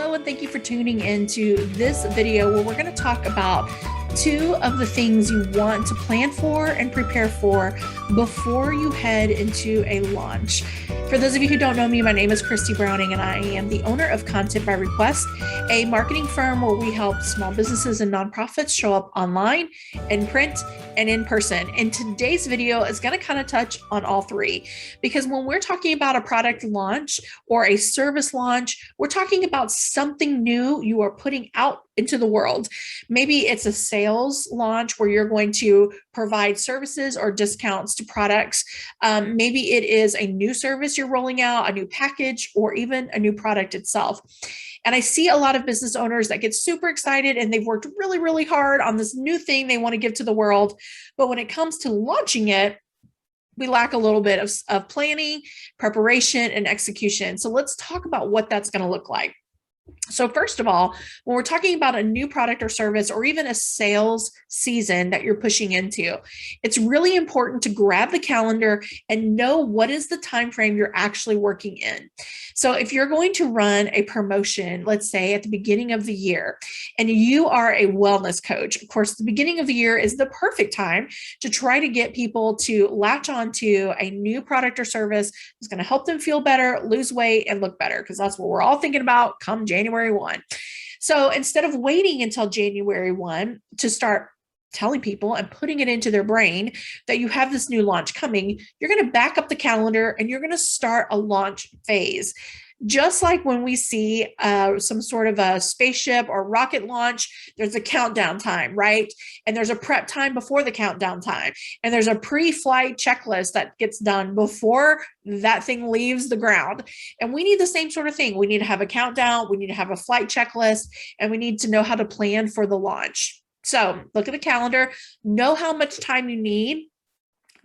Hello, and thank you for tuning into this video where we're going to talk about two of the things you want to plan for and prepare for before you head into a launch. For those of you who don't know me, my name is Christy Browning, and I am the owner of Content by Request, a marketing firm where we help small businesses and nonprofits show up online, in print, and in person. And today's video is going to kind of touch on all three, because when we're talking about a product launch or a service launch, we're talking about something new you are putting out into the world. Maybe it's a sales launch where you're going to provide services or discounts to products. Maybe it is a new service you're rolling out, a new package, or even a new product itself. And I see a lot of business owners that get super excited and they've worked really, really hard on this new thing they want to give to the world. But when it comes to launching it, we lack a little bit of planning, preparation, and execution. So let's talk about what that's going to look like. So first of all, when we're talking about a new product or service, or even a sales season that you're pushing into, it's really important to grab the calendar and know what is the time frame you're actually working in. So if you're going to run a promotion, let's say at the beginning of the year, and you are a wellness coach, of course, the beginning of the year is the perfect time to try to get people to latch onto a new product or service that's going to help them feel better, lose weight, and look better, because that's what we're all thinking about come January 1. So instead of waiting until January 1 to start telling people and putting it into their brain that you have this new launch coming, you're going to back up the calendar and you're going to start a launch phase. Just like when we see some sort of a spaceship or rocket launch, there's a countdown time, right? And there's a prep time before the countdown time. And there's a pre-flight checklist that gets done before that thing leaves the ground. And we need the same sort of thing. We need to have a countdown, we need to have a flight checklist, and we need to know how to plan for the launch. So look at the calendar, know how much time you need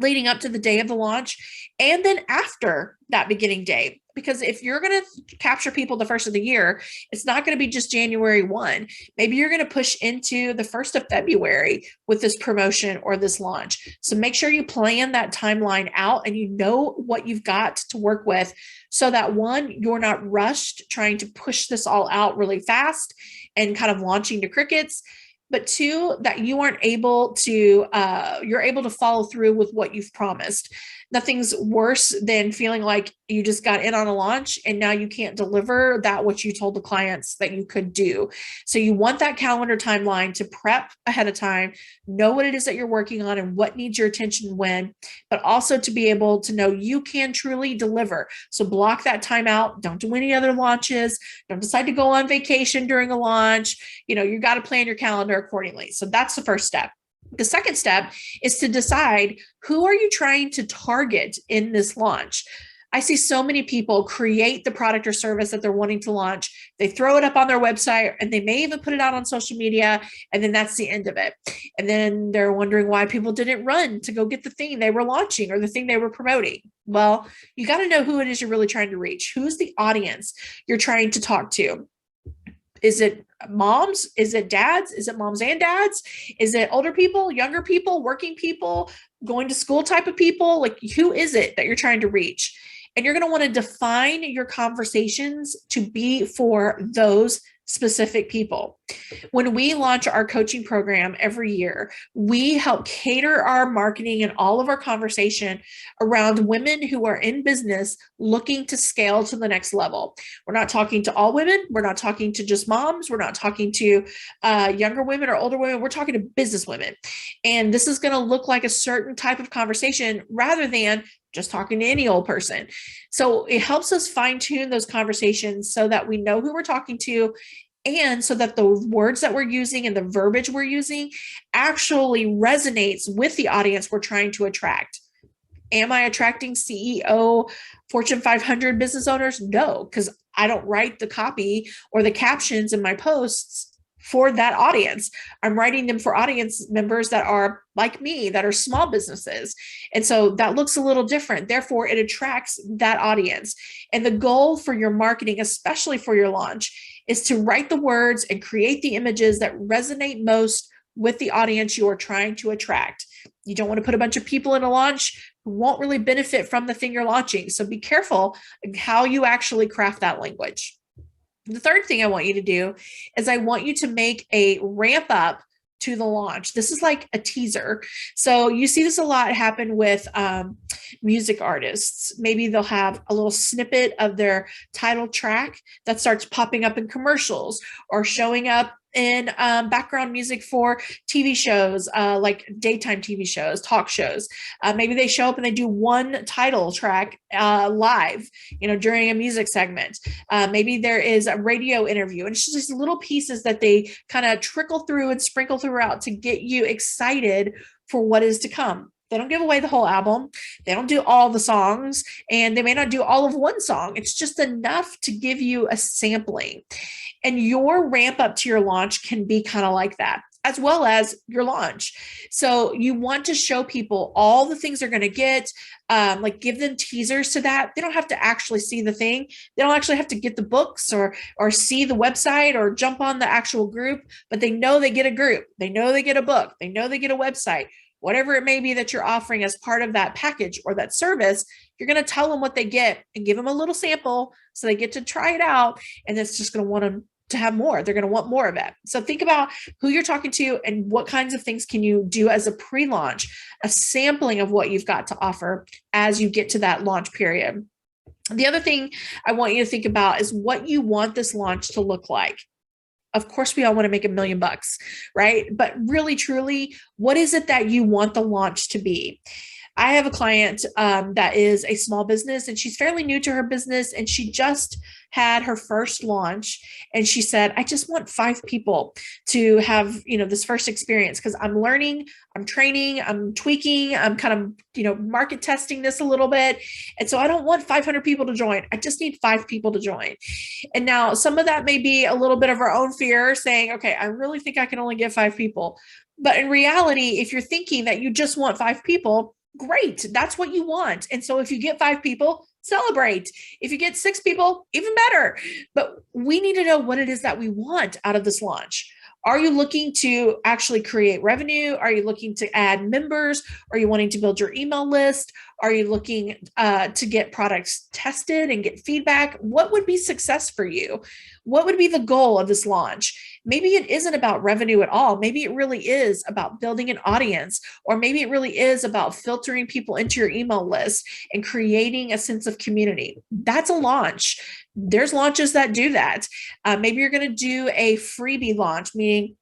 leading up to the day of the launch, and then after that beginning day. Because if you're going to capture people the first of the year, it's not going to be just January 1. Maybe you're going to push into the 1st of February with this promotion or this launch. So make sure you plan that timeline out and you know what you've got to work with, so that one, you're not rushed trying to push this all out really fast and kind of launching to crickets. But two, that you aren't able to, you're able to follow through with what you've promised. Nothing's worse than feeling like you just got in on a launch and now you can't deliver that what you told the clients that you could do. So you want that calendar timeline to prep ahead of time, know what it is that you're working on and what needs your attention when, but also to be able to know you can truly deliver. So block that time out. Don't do any other launches. Don't decide to go on vacation during a launch. You got to plan your calendar accordingly. So that's the first step. The second step is to decide, who are you trying to target in this launch? I see so many people create the product or service that they're wanting to launch. They throw it up on their website and they may even put it out on social media, and then that's the end of it. And then they're wondering why people didn't run to go get the thing they were launching or the thing they were promoting. Well, you got to know who it is you're really trying to reach. Who's the audience you're trying to talk to? Is it moms? Is it dads? Is it moms and dads? Is it older people, younger people, working people, going to school type of people? Like, who is it that you're trying to reach? And you're going to want to define your conversations to be for those specific people. When we launch our coaching program every year, we help cater our marketing and all of our conversation around women who are in business looking to scale to the next level. We're not talking to all women. We're not talking to just moms. We're not talking to younger women or older women. We're talking to business women. And this is going to look like a certain type of conversation rather than just talking to any old person. So it helps us fine tune those conversations so that we know who we're talking to, and so that the words that we're using and the verbiage we're using actually resonates with the audience we're trying to attract. Am I attracting CEO, Fortune 500 business owners? No, because I don't write the copy or the captions in my posts for that audience. I'm writing them for audience members that are like me, that are small businesses. And so that looks a little different. Therefore, it attracts that audience. And the goal for your marketing, especially for your launch, is to write the words and create the images that resonate most with the audience you are trying to attract. You don't want to put a bunch of people in a launch who won't really benefit from the thing you're launching. So be careful how you actually craft that language. The third thing I want you to do is I want you to make a ramp up to the launch. This is like a teaser. So you see this a lot happen with music artists. Maybe they'll have a little snippet of their title track that starts popping up in commercials or showing up in background music for TV shows, like daytime TV shows, talk shows. Maybe they show up and they do one title track live, during a music segment. Maybe there is a radio interview, and it's just little pieces that they kind of trickle through and sprinkle throughout to get you excited for what is to come. They don't give away the whole album. They don't do all the songs, and they may not do all of one song. It's just enough to give you a sampling. And your ramp up to your launch can be kind of like that, as well as your launch. So you want to show people all the things they're going to get, like give them teasers to that. They don't have to actually see the thing. They don't actually have to get the books or see the website or jump on the actual group, but they know they get a group. They know they get a book. They know they get a website. Whatever it may be that you're offering as part of that package or that service, you're going to tell them what they get and give them a little sample so they get to try it out. And it's just going to want them to have more. They're going to want more of it. So think about who you're talking to and what kinds of things can you do as a pre-launch, a sampling of what you've got to offer as you get to that launch period. The other thing I want you to think about is what you want this launch to look like. Of course, we all want to make $1 million, right? But really, truly, what is it that you want the launch to be? I have a client that is a small business, and she's fairly new to her business, and she just had her first launch. And she said, I just want 5 people to have, this first experience, because I'm learning, I'm training, I'm tweaking, I'm kind of, market testing this a little bit. And so I don't want 500 people to join. I just need 5 people to join. And now some of that may be a little bit of our own fear saying, okay, I really think I can only get 5 people. But in reality, if you're thinking that you just want 5 people, great. That's what you want. And so if you get 5 people, celebrate. If you get 6 people, even better. But we need to know what it is that we want out of this launch. Are you looking to actually create revenue? Are you looking to add members? Are you wanting to build your email list? Are you looking to get products tested and get feedback? What would be success for you? What would be the goal of this launch? Maybe it isn't about revenue at all. Maybe it really is about building an audience, or maybe it really is about filtering people into your email list and creating a sense of community. That's a launch. There's launches that do that. Maybe you're going to do a freebie launch, meaning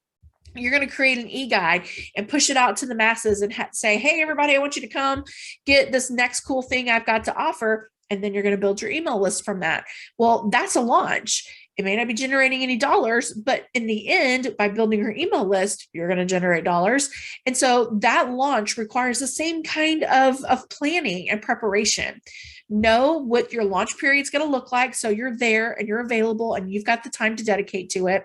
you're going to create an e-guide and push it out to the masses and say, hey, everybody, I want you to come get this next cool thing I've got to offer. And then you're going to build your email list from that. Well, that's a launch. It may not be generating any dollars, but in the end, by building your email list, you're going to generate dollars. And so that launch requires the same kind of planning and preparation. Know what your launch period is going to look like, so you're there and you're available and you've got the time to dedicate to it.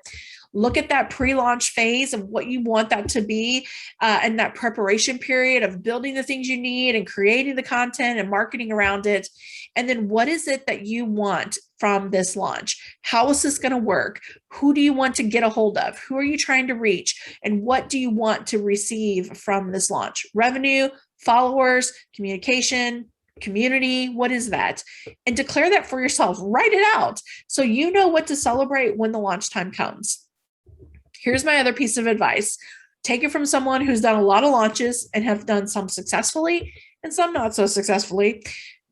Look at that pre-launch phase of what you want that to be, and that preparation period of building the things you need and creating the content and marketing around it. And then what is it that you want from this launch? How is this going to work? Who do you want to get a hold of? Who are you trying to reach? And what do you want to receive from this launch? Revenue, followers, communication, community, what is that? And declare that for yourself. Write it out so you know what to celebrate when the launch time comes. Here's my other piece of advice. Take it from someone who's done a lot of launches and have done some successfully and some not so successfully.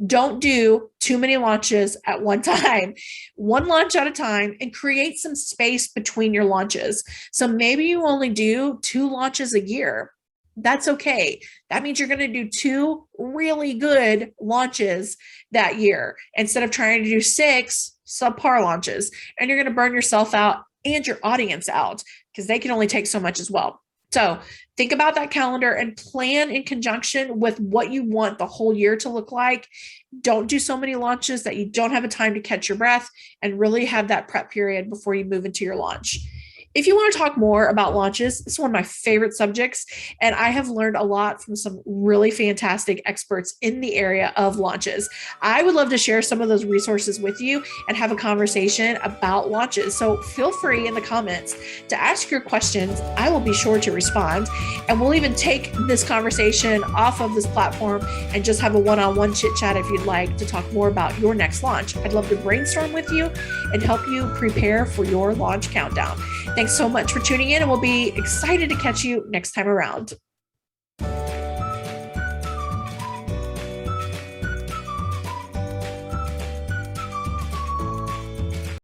Don't do too many launches at one time. One launch at a time, and create some space between your launches. So maybe you only do 2 launches a year. That's okay. That means you're going to do 2 really good launches that year instead of trying to do 6 subpar launches. And you're going to burn yourself out and your audience out because they can only take so much as well. So think about that calendar and plan in conjunction with what you want the whole year to look like. Don't do so many launches that you don't have a time to catch your breath, and really have that prep period before you move into your launch. If you want to talk more about launches, it's one of my favorite subjects. And I have learned a lot from some really fantastic experts in the area of launches. I would love to share some of those resources with you and have a conversation about launches. So feel free in the comments to ask your questions. I will be sure to respond. And we'll even take this conversation off of this platform and just have a one-on-one chit chat if you'd like to talk more about your next launch. I'd love to brainstorm with you and help you prepare for your launch countdown. Thanks so much for tuning in, and we'll be excited to catch you next time around.